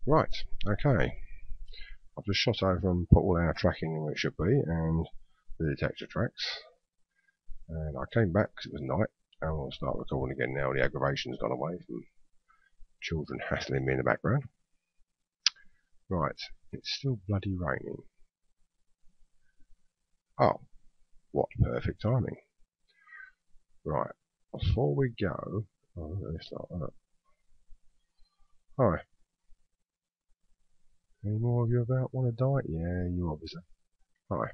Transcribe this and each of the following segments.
Right, okay. I've just shot over and put all our tracking where it should be, and the detector tracks. And I came back because it was night, and I'll start recording again now. The aggravation's gone away from children hassling me in the background. Right, it's still bloody raining. Oh, what perfect timing. Right, before we go, let's start that. Hi. Any more of you about want to die? Yeah, you obviously. Hi.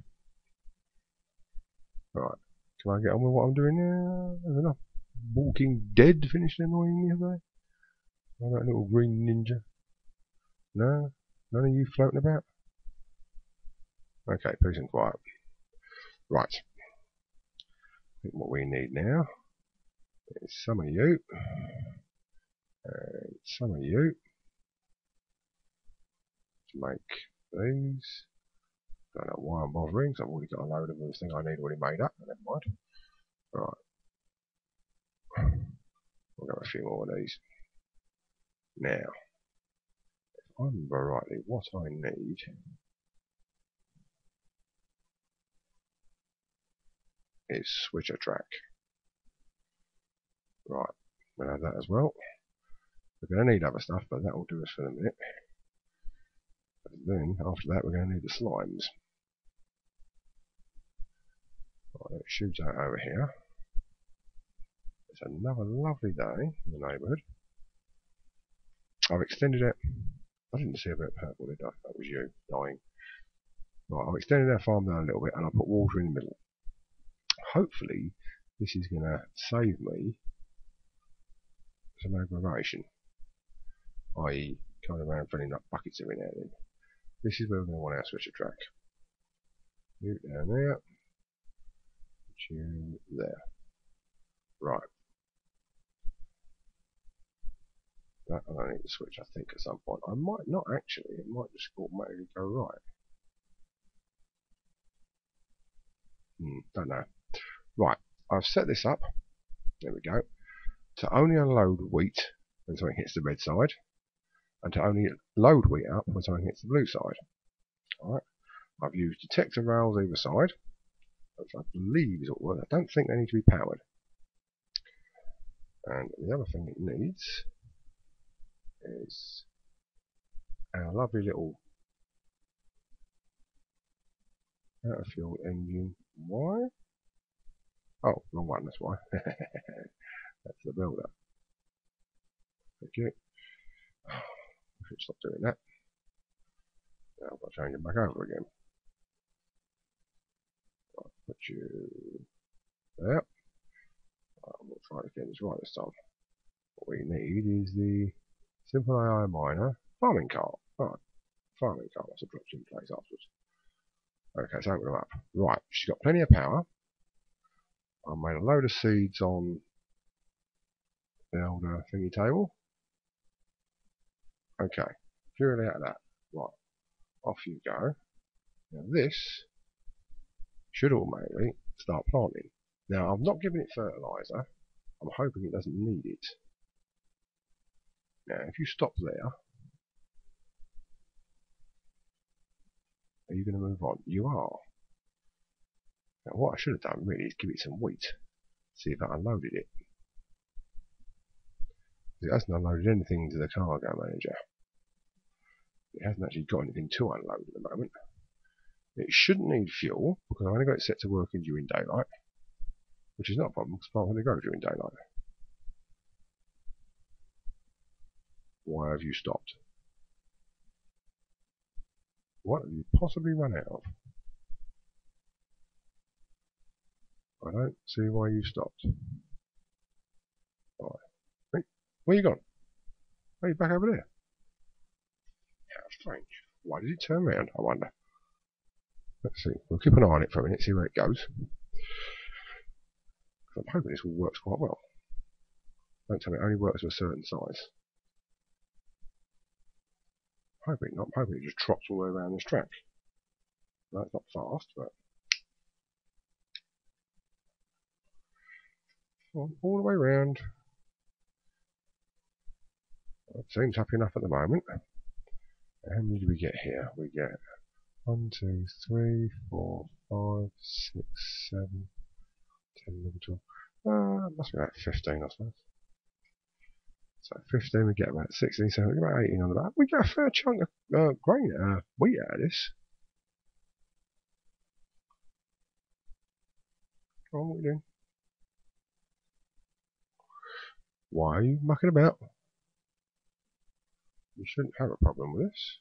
Right, can I get on with what I'm doing now? There's enough Walking Dead finished annoying me, have they? Oh, that little green ninja. No? None of you floating about? Okay, peace and quiet. Right. I think what we need now is some of you and some of you to make these. Don't know why I'm bothering, because I've already got a load of this thing I need already made up. Never mind. Right. We'll get a few more of these. Now, if I remember rightly, what I need is switcher track. Right, we'll have that as well. We're going to need other stuff, but that will do us for the minute. And then, after that, we're going to need the slimes. Right, let's shoot out over here. It's another lovely day in the neighbourhood. I've extended it. I didn't see a bit of purple, did I? That was you, dying. Right, I've extended our farm down a little bit, and I put water in the middle. Hopefully, this is going to save me some aggravation, i.e. coming around filling up buckets every now and then. This is where we're going to want our switcher track. You down there, you there. Right. That I need to switch, I think, at some point. I might not actually, it might just automatically go right. Don't know. Right, I've set this up, there we go, to only unload wheat when something hits the red side, and to only load wheat up when something hits the blue side. Alright, I've used detector rails either side, which I believe is all. I don't think they need to be powered. And the other thing it needs is our lovely little out of fuel engine. Why? Oh, wrong one, that's why. That's the builder. Okay. I should stop doing that. Now I've got to change it back over again. Right, put you there. We'll try to get this right this time. What we need is the simple AI miner farming cart. Alright, farming cart. That's a drop in place afterwards. Okay, so open them up. Right, she's got plenty of power. I made a load of seeds on the old thingy table. Okay, purely out of that. Right, off you go. Now this should automatically start planting. Now I've not given it fertilizer. I'm hoping it doesn't need it. Now if you stop there, are you going to move on? You are. Now what I should have done really is give it some wheat. See if that unloaded it. It hasn't unloaded anything to the cargo manager. It hasn't actually got anything to unload at the moment. It shouldn't need fuel because I've only got it set to working during daylight, which is not a problem because plants only grow during daylight. Why have you stopped? What have you possibly run out of? I don't see why you stopped. Right. Hey, where you gone? Oh, you're back over there. How strange. Why did it turn around, I wonder? Let's see. We'll keep an eye on it for a minute, see where it goes. I'm hoping this all works quite well. Don't tell me it only works to a certain size. I'm hoping not. I'm hoping it just trots all the way around this track. No, it's not fast, but all the way around. It seems happy enough at the moment. How many do we get here? We get 1, 2, 3, 4, 5, 6, 7, 10, 11, 12. Must be about 15, I suppose. So 15, we get about 16, 17, about 18 on the back. We get a fair chunk of wheat out of this. Come on, what are we doing? Why are you mucking about? You shouldn't have a problem with this.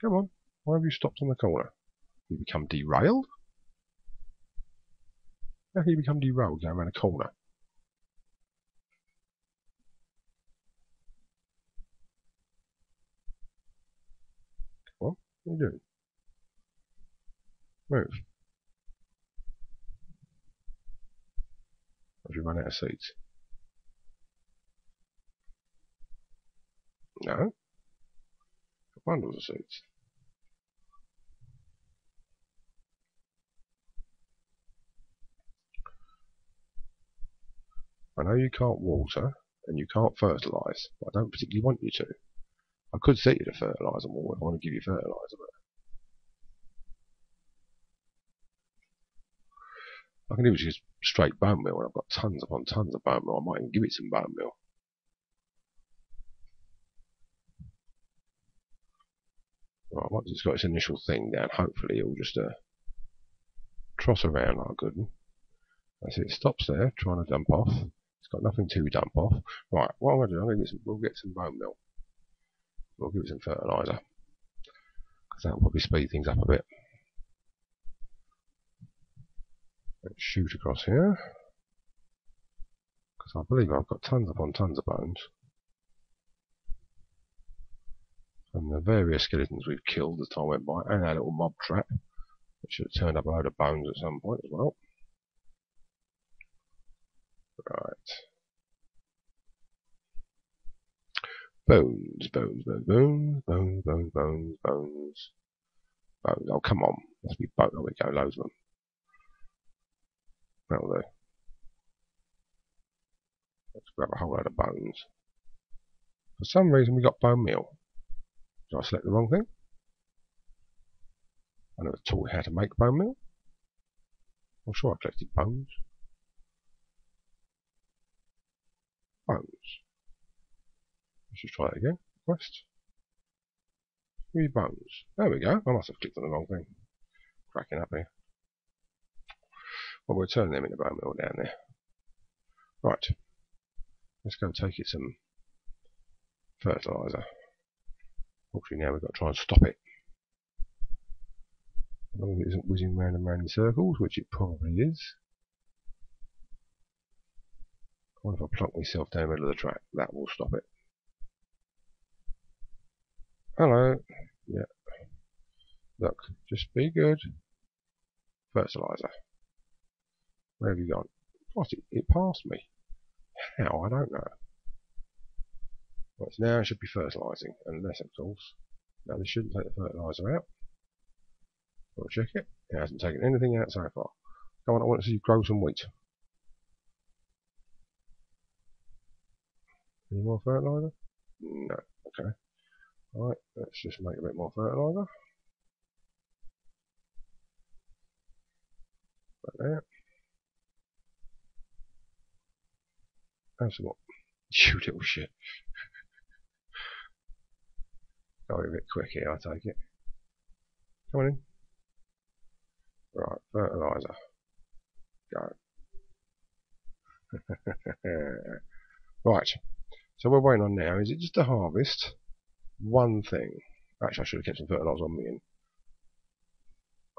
Come on, why have you stopped on the corner? You become derailed? How can you become derailed going around a corner? Come on, what are you doing? Move. Have you run out of seats? No. Bundles of seats. I know you can't water and you can't fertilise, but I don't particularly want you to. I could set you to fertilise them all if I want to give you fertiliser, but I can do just straight bone meal, and I've got tons upon tons of bone meal. I might even give it some bone meal. Right, once it's got its initial thing down, hopefully it'll just tross around like a good one. That's it, stops there, trying to dump off. It's got nothing to dump off. Right, what I'm going to do, we'll get some bone meal. We'll give it some fertiliser, because that'll probably speed things up a bit. Let's shoot across here, because I believe I've got tons upon tons of bones. And the various skeletons we've killed as time went by, and our little mob trap, which should have turned up a load of bones at some point as well. Right. Bones, bones, bones, bones, bones, bones, bones, bones, bones. Oh, come on. Must be bones. There we go, loads of them. That'll do. Let's grab a whole load of bones. For some reason, we got bone meal. Did I select the wrong thing? I never taught you how to make bone meal. I'm sure I collected bones. Bones. Let's just try that again. Quest. 3 bones. There we go. I must have clicked on the wrong thing. Cracking up here. Well, we'll turn them into bone meal down there. Right. Let's go take it some fertiliser. Fortunately, now we've got to try and stop it. As long as it isn't whizzing round and round in circles, which it probably is. What if I plonk myself down the middle of the track? That will stop it. Hello. Yeah. Look, just be good. Fertiliser. Where have you gone? What? It passed me. How? I don't know. Right, so now it should be fertilising, unless, of course. Now this shouldn't take the fertiliser out. We'll check it. It hasn't taken anything out so far. Come on, I want to see you grow some wheat. Any more fertiliser? No. Okay. Alright, let's just make a bit more fertiliser. Right there. Have some more. You little shit. Go a bit quick here, I take it. Come on in. Right, fertiliser. Go. Right, so we're waiting on now. Is it just to harvest one thing? Actually, I should have kept some fertiliser on me and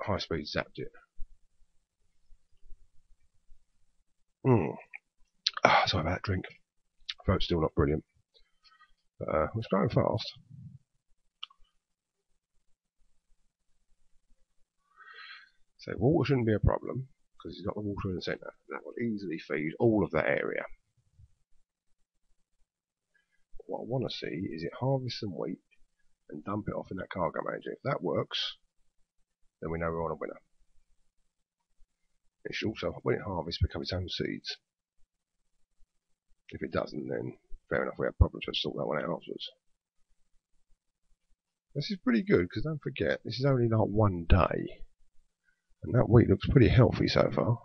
high speed zapped it. Sorry about that drink. Throat's still not brilliant. But it's going fast. So water shouldn't be a problem, because he's got the water in the centre. That will easily feed all of that area. What I want to see is it harvest some wheat and dump it off in that cargo manager. If that works, then we know we're on a winner. It should also, when it harvests, become its own seeds. If it doesn't, then Fair enough, we had problems, let's sort that one out afterwards. This is pretty good, because don't forget, this is only like one day. And that wheat looks pretty healthy so far.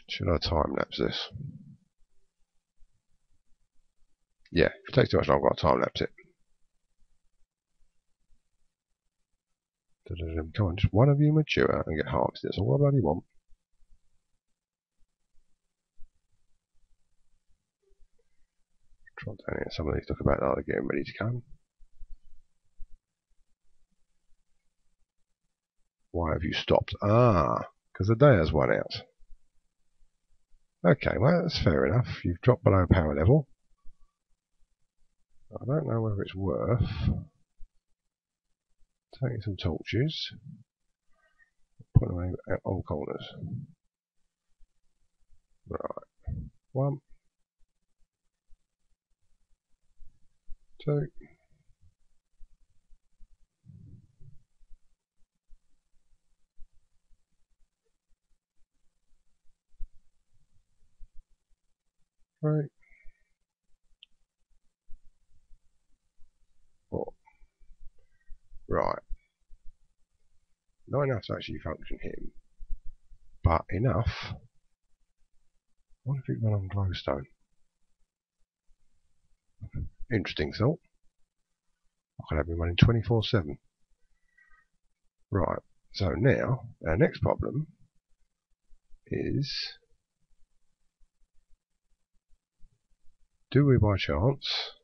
Should I time-lapse this? Yeah, if it takes too much longer, I'll time-lapse it. Come on, just one of you mature and get harvested. That's all I bloody want. Drop down here. Some of these look about like they're getting ready to come. Why have you stopped? Ah, because the day has run out. Okay, well, that's fair enough. You've dropped below power level. I don't know whether it's worth taking some torches, putting them on corners. Right. 1, 2. Right. 4. Right. Not enough to actually function him, but enough. What if it run on glowstone? Interesting thought. I could have him running 24/7. Right. So now, our next problem is, do we by chance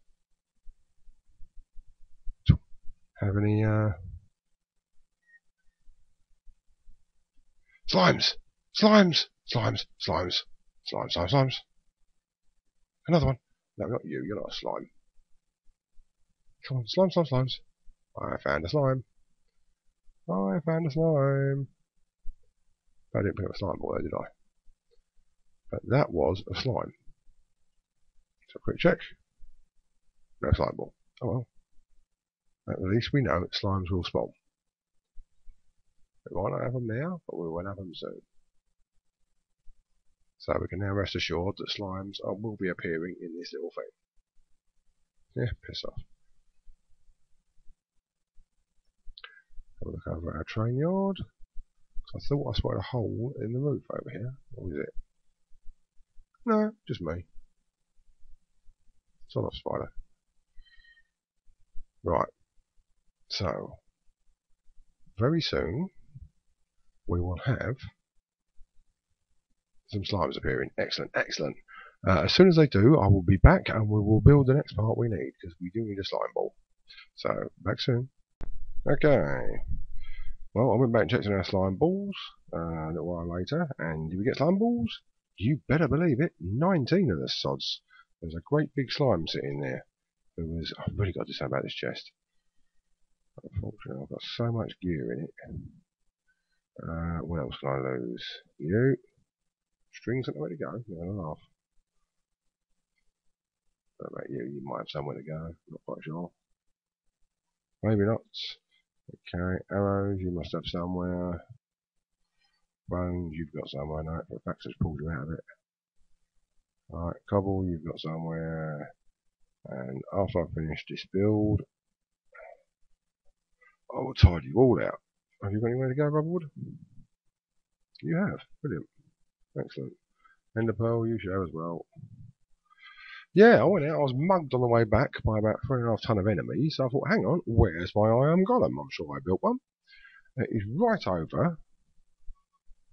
have any slimes? Slimes! Slimes! Slimes! Slimes! Slimes! Slimes! Another one! No, not you. You're not a slime. Come on, slime, slime, slimes. I found a slime. I found a slime. I didn't pick up a slime ball there, did I? But that was a slime. So quick check. No slime ball. Oh well. At least we know that slimes will spawn. We might not have them now, but we will have them soon. So we can now rest assured that slimes will be appearing in this little thing. Yeah, piss off. Have a look over at our train yard. I thought I spotted a hole in the roof over here. What is it? No, just me. It's not a spider. Right. So, very soon, we will have some slimes appearing. Excellent, excellent. As soon as they do, I will be back and we will build the next part we need, because we do need a slime ball. So, back soon. Okay. Well, I went back and checked on our slime balls a little while later, and did we get slime balls? You better believe it, 19 of the sods. There's a great big slime sitting there. I've really got to do something about this chest. Unfortunately, I've got so much gear in it. What else can I lose? You. Strings at the way to go. You're going to laugh. What about you? You might have somewhere to go. Not quite sure. Maybe not. Okay, arrows, you must have somewhere. Bones, you've got somewhere. No, for a fact, just pulled you out of it. Alright, cobble, you've got somewhere. And after I finish this build, I will tidy you all out. Have you got anywhere to go, Rubberwood? You have. Brilliant. Excellent. Ender pearl, you should have as well. Yeah, I went out. I was mugged on the way back by about 3.5 ton of enemies. So I thought, hang on, where's my iron golem? I'm sure I built one. It is right over.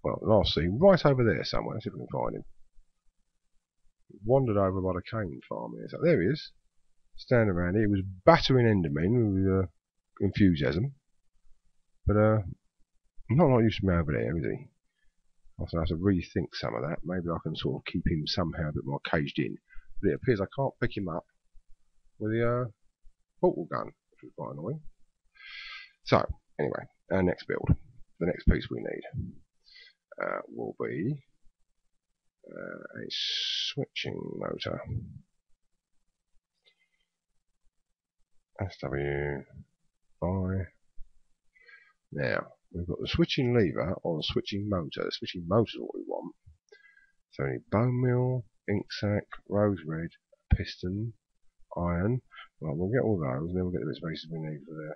Well, last seen right over there somewhere. Let's see if we can find him. Wandered over by the cane farm here. So there he is. Standing around here. He was battering endermen with enthusiasm. But not like used to be over there, is he? Also, I have to rethink some of that. Maybe I can sort of keep him somehow a bit more caged in. But it appears I can't pick him up with the portal gun, which is quite annoying. So, anyway, our next build, the next piece we need, will be a switching motor. SW5. Now, we've got the switching lever or the switching motor. The switching motor is what we want. So we need bone meal, ink sac, rose red, piston, iron. Right, we'll get all those, and then we'll get the bits and pieces we need for the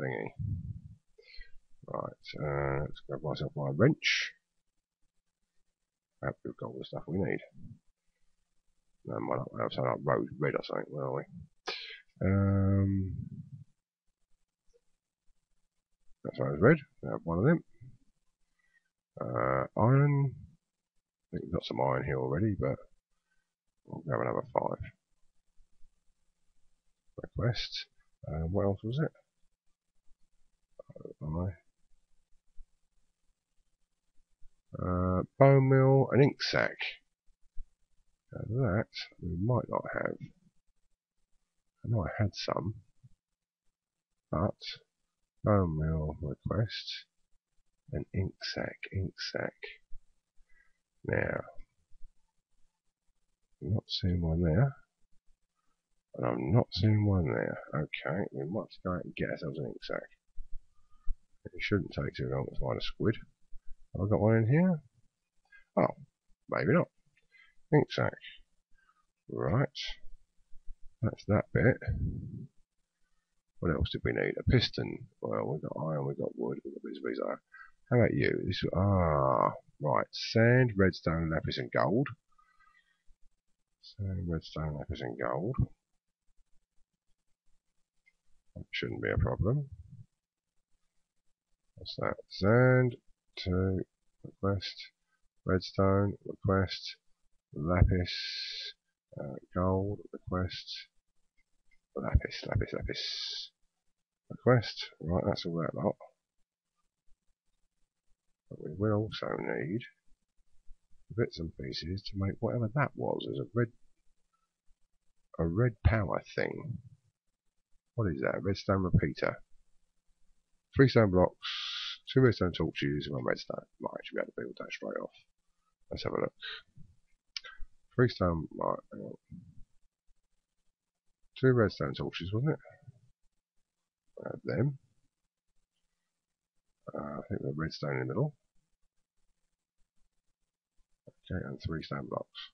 thingy. Right, let's grab myself my wrench. We've got all the stuff we need. No, might not have something like rose red or something, will we? That's rose red. We have one of them. Iron. I think we've got some iron here already, but we'll grab another 5. Request. What else was it? Bone meal, an ink sac. That we might not have. I know I had some, but bone meal request, an ink sac. Now, I'm not seeing one there, and I'm not seeing one there. Okay, we might go out and get ourselves an ink sac. It shouldn't take too long to find a squid. Have I got one in here? Oh, maybe not. Ink sac. Right. That's that bit. What else did we need? A piston. Well, we've got iron, we've got wood, we've got bits of these. How about you? This, right. Sand, redstone, lapis, and gold. Sand, redstone, lapis, and gold. That shouldn't be a problem. What's that? Sand, 2, request, redstone, request, lapis, gold, request, lapis, request. Right, that's all that lot. But we will also need bits and pieces to make whatever that was. There's a red power thing. What is that? Redstone repeater. 3 stone blocks, 2 redstone torches, 1 redstone. Right, I should be able to build that straight off. Let's have a look. 3 stone, right, hang on. 2 redstone torches, wasn't it? Them. I think the redstone in the middle. Okay, and 3 stone blocks.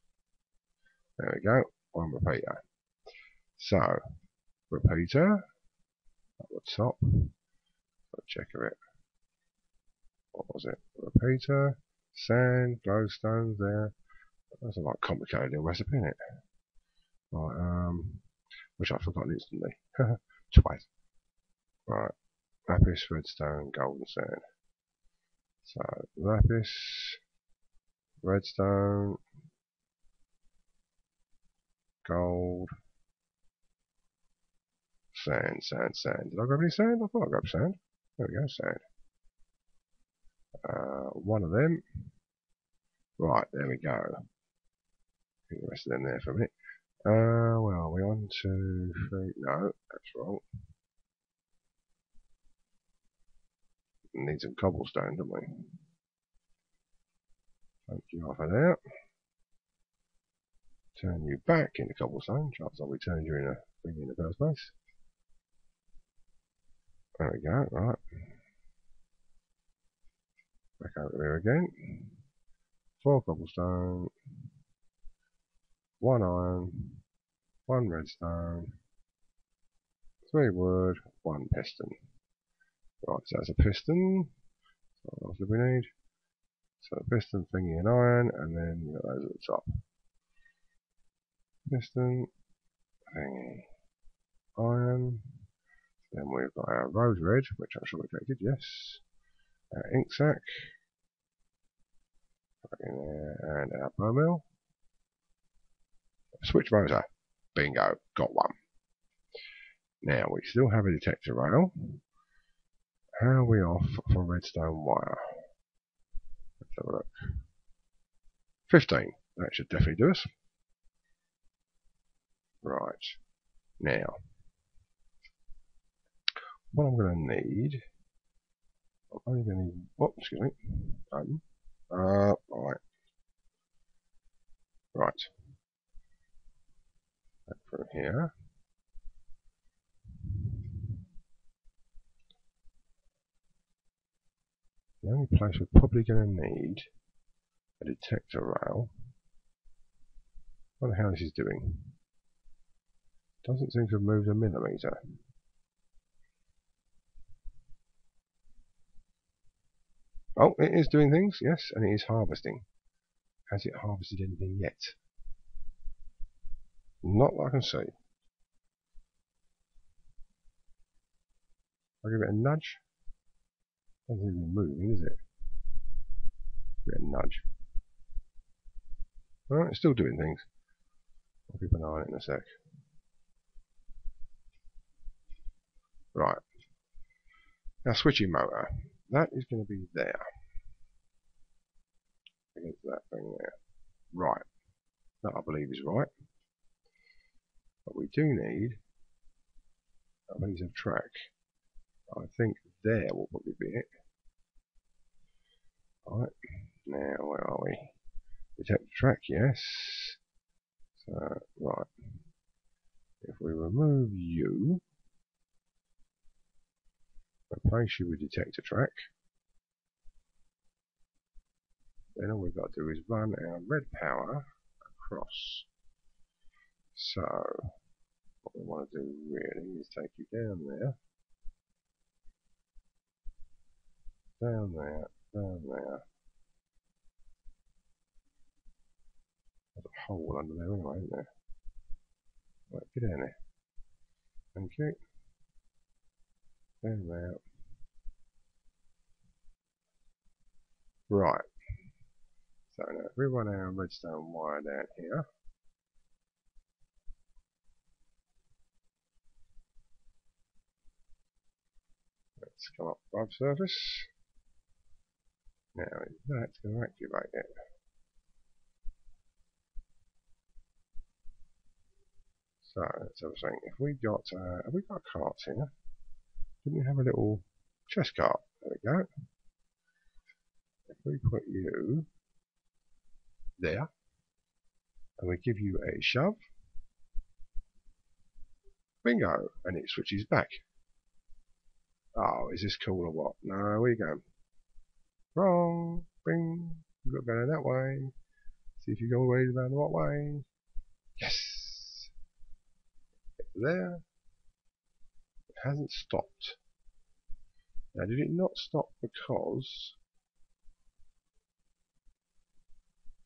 There we go. 1 repeater. So, repeater at the top. Check of it. What was it? Repeater, sand, glowstones there. That's a like complicated little recipe, isn't it? Right, which I've forgotten instantly. Twice. Right, lapis, redstone, gold, and sand. So lapis, redstone, gold, sand. Did I grab any sand? I thought I grabbed sand. There we go, sand. One of them. Right, there we go. Put the rest of them there for a minute. Where are we? 1, 2, 3. No, that's wrong. Need some cobblestone, don't we? Take you off of there. Turn you back into cobblestone. Chances are we turned you in a thing in the first place. There we go, right. Back over there again. 4 cobblestone. 1 iron. 1 redstone. 3 wood. 1 piston. Right, so that's a piston. What else do we need? So a piston, thingy, and iron, and then you've got those at the top. Piston, thingy, iron. Then we've got our rose red, which I'm sure we collected, yes. Our ink sac. In there, and our bone meal. Switch motor. Bingo, got one. Now, we still have a detector rail. How are we off for redstone wire? Let's have a look. 15. That should definitely do us. Right. Now, what I'm going to need... I'm only going to need... Oh, excuse me. Right. Right. Back from here. The only place we're probably going to need a detector rail. I wonder how this is doing. Doesn't seem to have moved a millimetre. Oh, it is doing things, yes, and it is harvesting. Has it harvested anything yet? Not that I can see. I'll give it a nudge. Doesn't even moving, is it? Give it a nudge. Alright, it's still doing things. I'll keep an eye on it in a sec. Right. Now switching motor. That is going to be there. Against that thing there. Right. That I believe is right. But we do need a piece of track. I think there will probably be it. Right. Now where are we? Detect track, yes. So, right. If we remove you, replace you with detector track, then all we've got to do is run our red power across. So, what we want to do really is take you down there, down there, down there. There's a hole under there anyway, isn't there? Right, get down there. Thank you. Down there. Right. So now if we run our redstone wire down here, let's come up above surface. Now that's going to activate it. So let's have a think. If we got, have we got carts here? Didn't we have a little chest cart? There we go. If we put you there, and we give you a shove, bingo, and it switches back. Oh, is this cool or what? No, we go. Wrong, bing, you've got to go that way. See if you go away around the right way. Yes! There. It hasn't stopped. Now, did it not stop because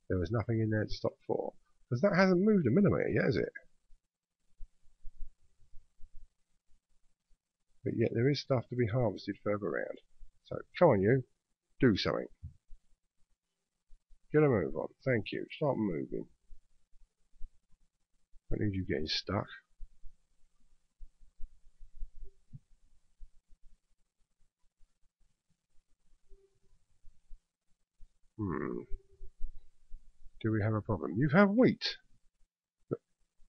there was nothing in there to stop for? Because that hasn't moved a millimetre yet, has it? But yet there is stuff to be harvested further around. So, come on you, do something. Get a move on. Thank you. Start moving. I don't need you getting stuck. Do we have a problem? You have wheat.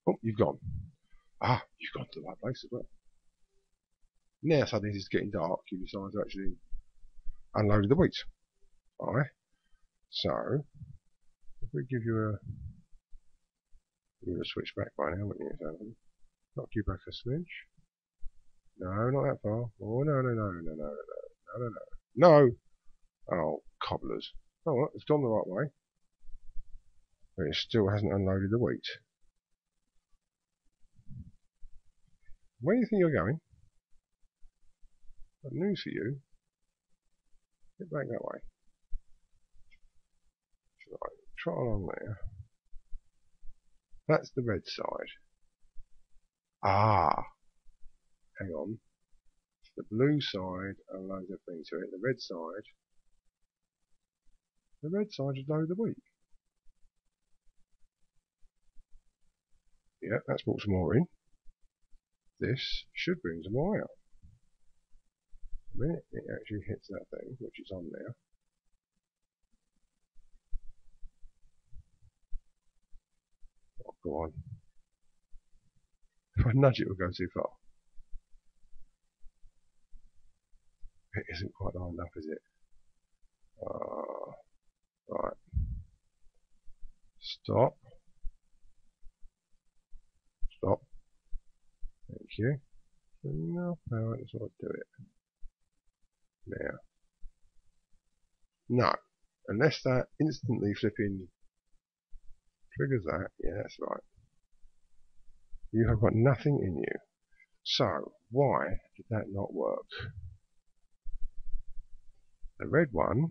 Oh, you've gone. Ah, you've gone to the right place as well. Now suddenly it's getting dark. You decide to actually unload the wheat. Alright. So, if we give you a... You would have switched back by now, wouldn't you? So, knock you back a smidge. No, not that far. Oh, no, no, no, no, no, no, no, no, no. No! Oh, cobblers. Oh, well, it's gone the right way. But it still hasn't unloaded the wheat. Where do you think you're going? Got news for you. Get back that way. Right, trot along there. That's the red side. Ah! Hang on. The blue side unloads everything to it. The red side just load the wheat. Yeah, that's brought some more in. This should bring some more out. The minute it actually hits that thing, which is on there. Oh, go on. If I nudge it, it will go too far. It isn't quite lined up, is it? Right. Stop. Stop. Thank you. Enough power to sort of do it. Now. No. Unless that instantly flipping triggers that. Yeah, that's right. You have got nothing in you. So, why did that not work? The red one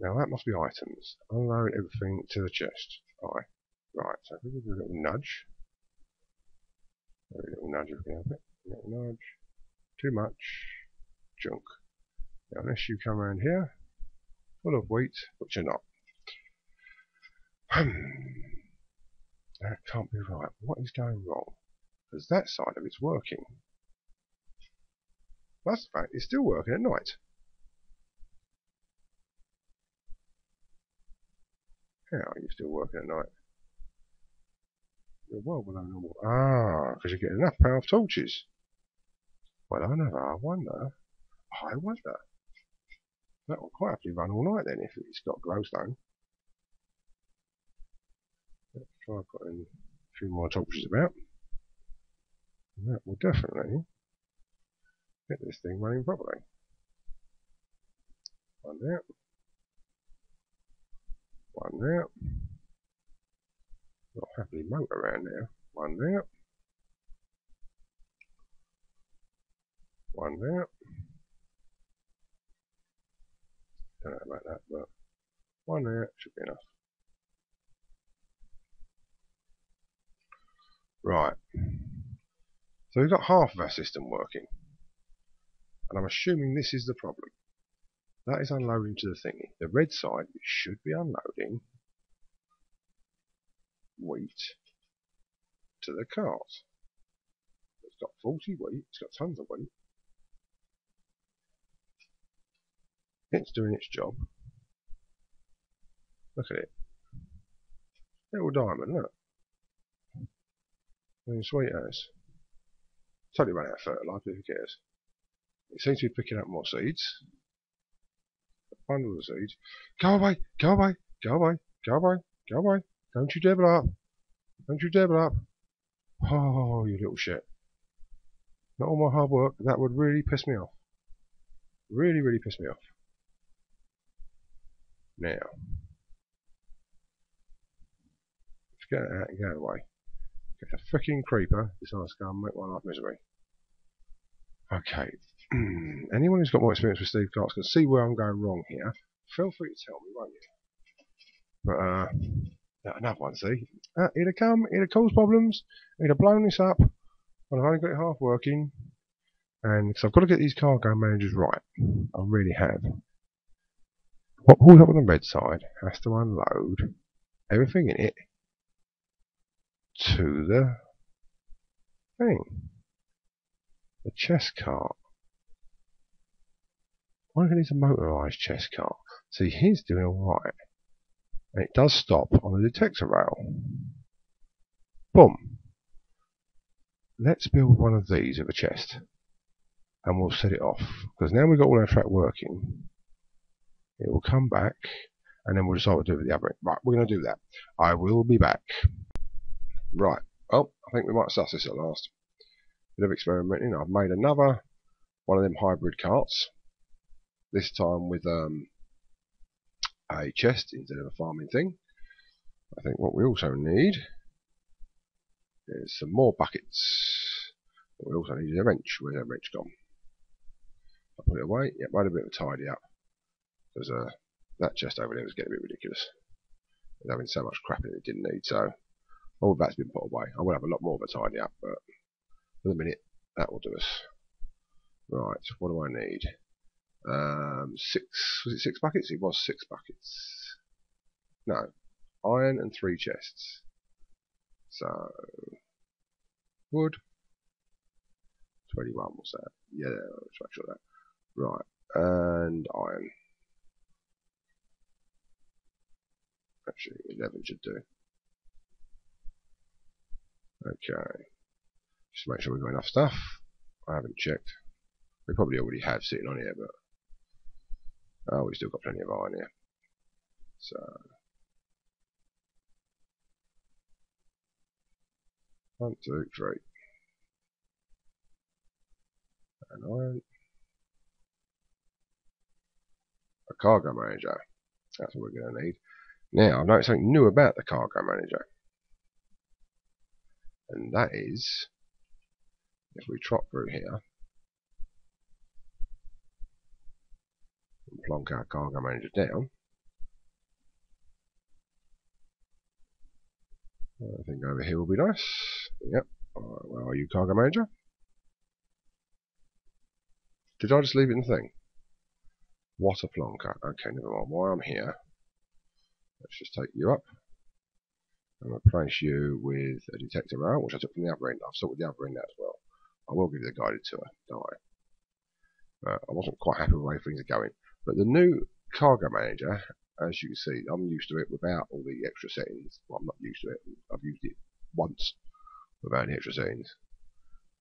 now that must be items. Unload everything to the chest. Right. So if we give you a little nudge. A little nudge if we can help it. A little nudge. Too much. Junk. Now unless you come around here, full of wheat, which you're not. That can't be right. What is going wrong? Because that side of it's working. That's the fact, it's still working at night. How are you still working at night? You're well below normal. Ah, because you're getting enough power of torches. Well, I wonder. That will quite happily run all night then if it's got glowstone. Let's try putting a few more torches about. And that will definitely get this thing running properly. One there. One there. Not happily motor around there. One there. One there. Don't know about that, but one there should be enough. Right. So we've got half of our system working. And I'm assuming this is the problem. That is unloading to the thingy. The red side should be unloading wheat to the cart. It's got 40 wheat, it's got tons of wheat. It's doing its job. Look at it. Little diamond, look. I mean, sweet as. Totally run out of fertilizer, who cares? It seems to be picking up more seeds. Bundle of seeds. Go away! Go away! Go away! Go away! Go away! Don't you devil up! Don't you devil up! Oh, you little shit. Not all my hard work, that would really piss me off. Really, really piss me off. Now. Let's get it out and go away. Get a freaking creeper decides to go and make my life misery. Okay. Anyone who's got more experience with Steve Clark's can see where I'm going wrong here. Feel free to tell me, won't you? But, another one, see? It'd have come, it'd have caused problems, it'd have blown this up, and I've only got it half working. And because I've got to get these cargo managers right. I really have. What pulls up on the red side has to unload everything in it to the thing. The chest cart. Why do I need a motorised chest cart? See, he's doing alright. And it does stop on the detector rail. Boom. Let's build one of these of a chest. And we'll set it off. Because now we've got all our track working, it will come back. And then we'll decide what to do with the other end. Right, we're going to do that. I will be back. Right. Oh, I think we might suss this at last. Bit of experimenting. I've made another one of them hybrid carts. This time with a chest instead of a farming thing. I think what we also need is some more buckets. What we also need is a wrench. Where's that wrench gone? I'll put it away. Yeah, made a bit of a tidy up. Because that chest over there was getting a bit ridiculous. It was having so much crap in it didn't need, so all of that's been put away. I will have a lot more of a tidy up, but for the minute, that will do us. Right, what do I need? Was it 6 buckets? It was 6 buckets. No, iron and 3 chests. So, wood. 21, what's that? Yeah, let's make sure of that. Right, and iron. Actually, 11 should do. Okay. Just make sure we've got enough stuff. I haven't checked. We probably already have sitting on here, but oh, we've still got plenty of iron here. So 1, 2, 3. And iron. A cargo manager. That's what we're going to need. Now, I've noticed something new about the cargo manager. And that is, if we trot through here, and plonk our cargo manager down, I think over here will be nice. Yep. Alright, where are you, cargo manager? Did I just leave it in the thing? What a plonker. Okay, never mind. While I'm here, let's just take you up and replace you with a detector rail, which I took from the other end. I've sorted the other end out as well. I will give you the guided tour, don't worry. I wasn't quite happy with the way things are going. But the new cargo manager, as you can see, I'm used to it without all the extra settings. Well, I'm not used to it. I've used it once without the extra settings.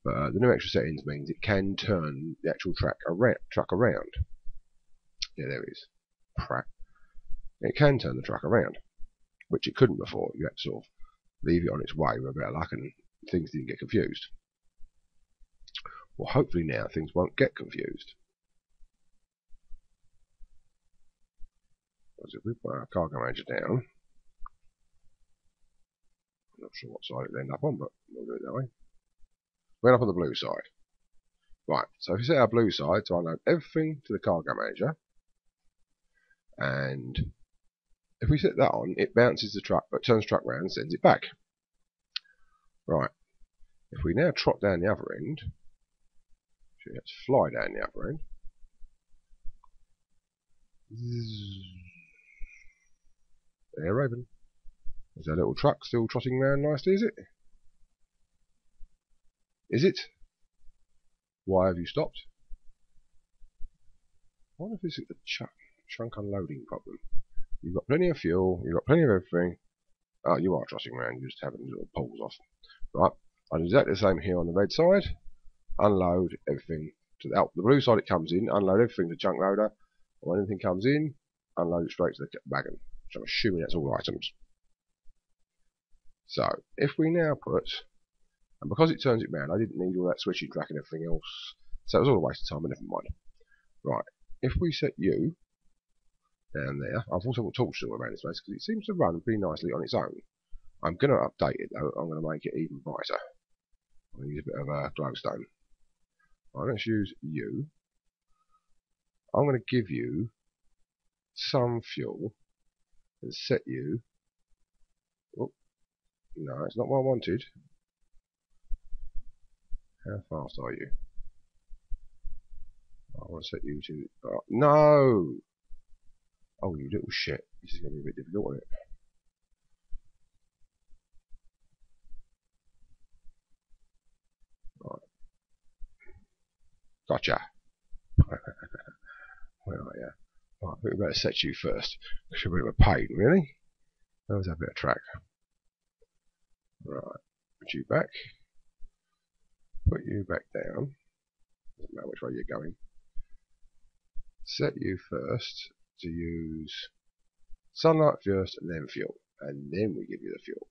But the new extra settings means it can turn the actual truck around. Yeah, there it is. Prat. It can turn the truck around, which it couldn't before. You had to sort of leave it on its way with a bit of luck and things didn't get confused. Well, hopefully now things won't get confused. Because if we put our cargo manager down, I'm not sure what side it'll end up on, but we'll do it that way. We're up on the blue side. Right, so if we set our blue side to unload everything to the cargo manager, and if we set that on, it bounces the truck, but turns the truck round and sends it back. Right, if we now trot down the other end, actually let's fly down the other end. There, Raven. Is our little truck still trotting round nicely, is it? Is it? Why have you stopped? I wonder if this is the trunk unloading problem. You've got plenty of fuel, you've got plenty of everything. Oh, you are trotting around, you're just having little pulls off. Right, I'll do exactly the same here on the red side. Unload everything to the blue side it comes in, unload everything to the chunk loader. When anything comes in, unload it straight to the wagon. Which I'm assuming that's all items. So, if we now put, and because it turns it round, I didn't need all that switching track and everything else, so it was all a waste of time, but never mind. Right, if we set you down there, I've also got torch still around this place because it seems to run pretty nicely on its own. I'm going to update it though, I'm going to make it even brighter. I'm going to use a bit of a glowstone. Right, let's use you. I'm going to give you some fuel and set you. Oh, no, it's not what I wanted. How fast are you? I want to set you to. No! Oh, you little shit. This is going to be a bit difficult, isn't it? Right. Gotcha. Where are you? Right, I think we better set you first. It's a bit of a pain, really. That was a bit of track. Right. Put you back. Put you back down. Doesn't matter which way you're going. Set you first to use sunlight first and then fuel. And then we give you the fuel.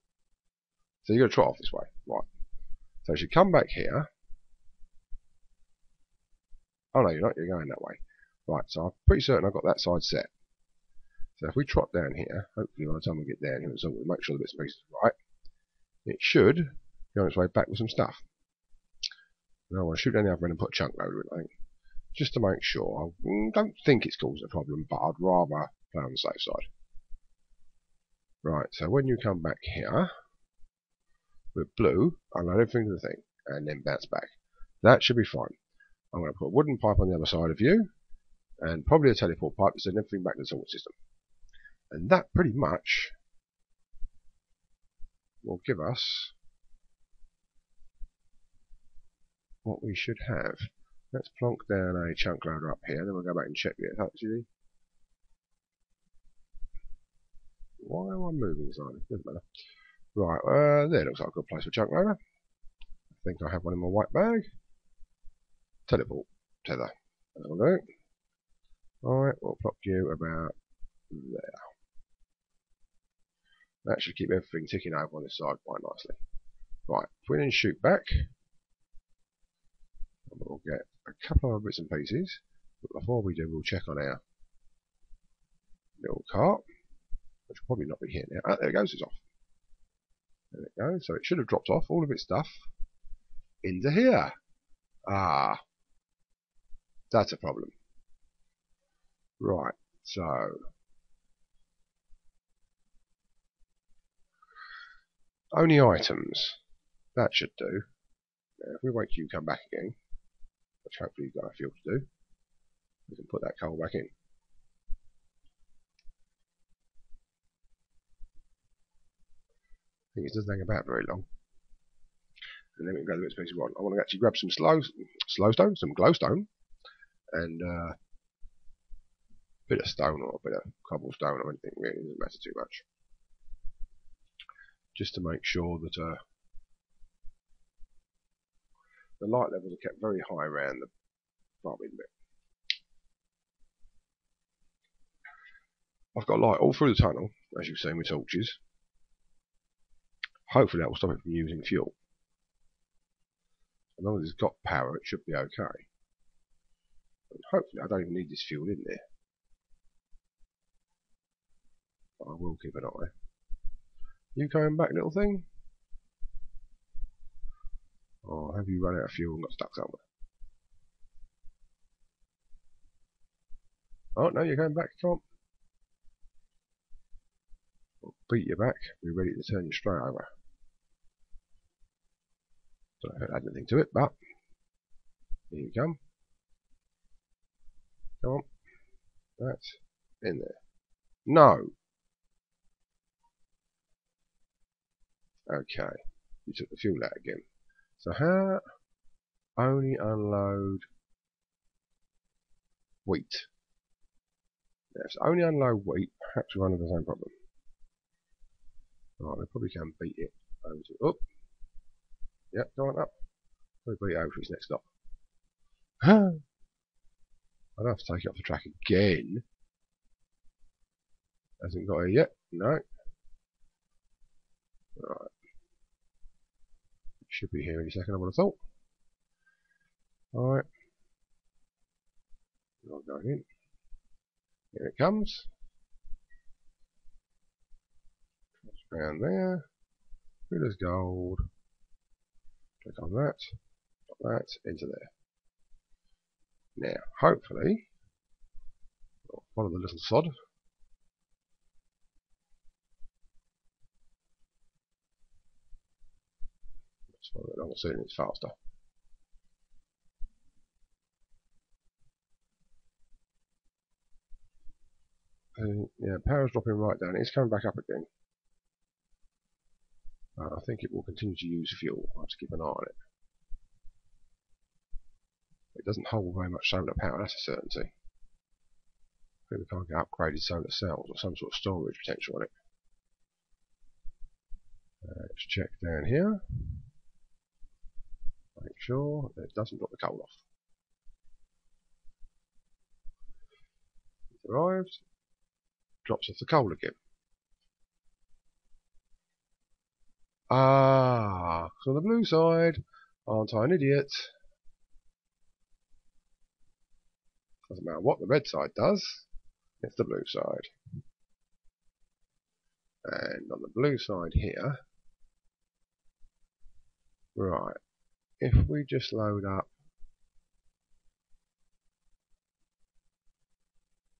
So you're going to trot off this way. Right. So as you come back here. Oh no, you're not. You're going that way. Right, so I'm pretty certain I've got that side set. So if we trot down here, hopefully by the time we get down here, so we'll make sure the bits and pieces are right. It should go on its way back with some stuff. Now I want to shoot down the other end and put a chunk loader in, I think. Just to make sure. I don't think it's causing a problem, but I'd rather play on the safe side. Right, so when you come back here, with blue, unload everything to the thing, and then bounce back. That should be fine. I'm going to put a wooden pipe on the other side of you, and probably a teleport pipe to send everything back to the sort system. And that pretty much will give us what we should have. Let's plonk down a chunk loader up here, then we'll go back and check it actually. Why am I moving slightly? Doesn't matter. Right, there looks like a good place for chunk loader. I think I have one in my white bag. Teleport tether. That'll do. Alright, we'll plop you about there. That should keep everything ticking over on this side quite nicely. Right, if we then shoot back, we'll get a couple of bits and pieces. But before we do, we'll check on our little cart, which will probably not be here now. Ah, there it goes, it's off. There it goes. So it should have dropped off all of its stuff into here. Ah, that's a problem. Right, so only items. That should do. Now, if we wait till you come back again, which hopefully you've got a fuel to do, we can put that coal back in. I think it doesn't hang about very long. And then we can go to the next piece of one. I want to actually grab some slowstone, some glowstone, and a bit of stone or a bit of cobblestone or anything really, doesn't matter too much. Just to make sure that the light levels are kept very high around the farming bit. I've got light all through the tunnel, as you've seen with torches. Hopefully that will stop it from using fuel. As long as it's got power, it should be okay. And hopefully I don't even need this fuel in there. But I will keep an eye. You coming back, little thing? Or have you run out of fuel and got stuck somewhere? Oh, no, you're going back, come on. We'll beat you back, be ready to turn you straight over. Don't know if it adds anything to it, but here you come. Come on. That's in there. No! Okay, you took the fuel out again. So how only unload wheat? Yes, only unload wheat, perhaps we run into the same problem. Right, we probably can beat it over to up. Yep, go on up. Probably beat it over to its next stop. I'd have to take it off the track again. Hasn't got here yet. No. Right. Should be here any second, I would have thought. Alright. Not going in. Here it comes. Around there. Filler's gold. Click on that. Put that into there. Now, hopefully, we'll follow the little sod. Let's follow it along and see if it's faster. Yeah, power's dropping right down. It's coming back up again. I think it will continue to use fuel. I'll have to keep an eye on it. It doesn't hold very much solar power, that's a certainty. I think we can't get upgraded solar cells or some sort of storage potential on it. Let's check down here. Make sure that it doesn't drop the coal off. It's arrived. Drops off the coal again. Ah, so on the blue side, aren't I an idiot? Doesn't matter what the red side does, it's the blue side. And on the blue side here, right, if we just load up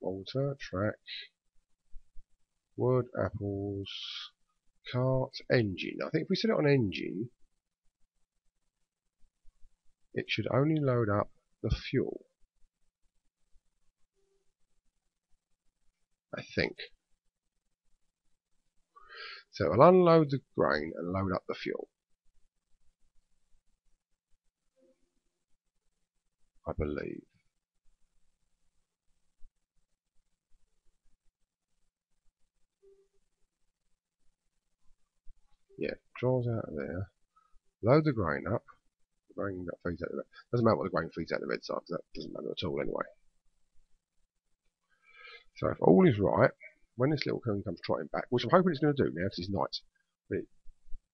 water, track, wood, apples, cart, engine. I think if we set it on engine, it should only load up the fuel. I think. So it'll unload the grain and load up the fuel. I believe. Yeah, draws out of there. Load the grain up. The grain that feeds out the red. Doesn't matter what the grain feeds out the red side, because that doesn't matter at all anyway. So if all is right, when this little coon comes trotting back, which I'm hoping it's going to do now because it's night, but it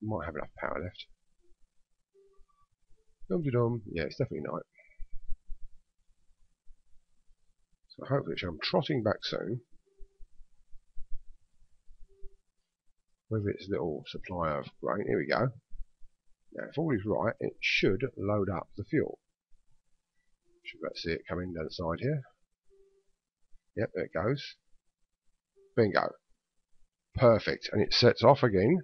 might have enough power left. Dum-de-dum. Yeah, it's definitely night. So hopefully I'm trotting back soon with its little supply of grain. Here we go. Now, if all is right, it should load up the fuel. Should be able to see it coming down the side here. Yep, there it goes. Bingo. Perfect. And it sets off again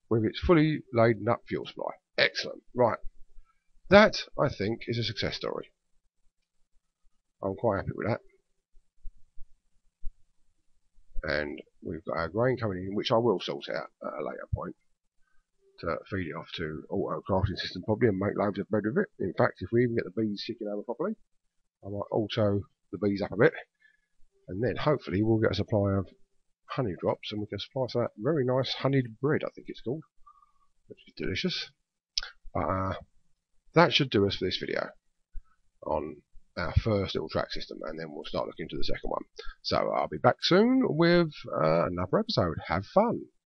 with its fully laden up fuel supply. Excellent. Right. That, I think, is a success story. I'm quite happy with that. And we've got our grain coming in, which I will sort out at a later point to feed it off to auto crafting system probably and make loads of bread with it. In fact, if we even get the bees ticking over properly, I might auto the bees up a bit, and then hopefully we'll get a supply of honey drops and we can supply some of that very nice honeyed bread, I think it's called, which is delicious. That should do us for this video on our first little track system, and then we'll start looking into the second one. So I'll be back soon with another episode. Have fun!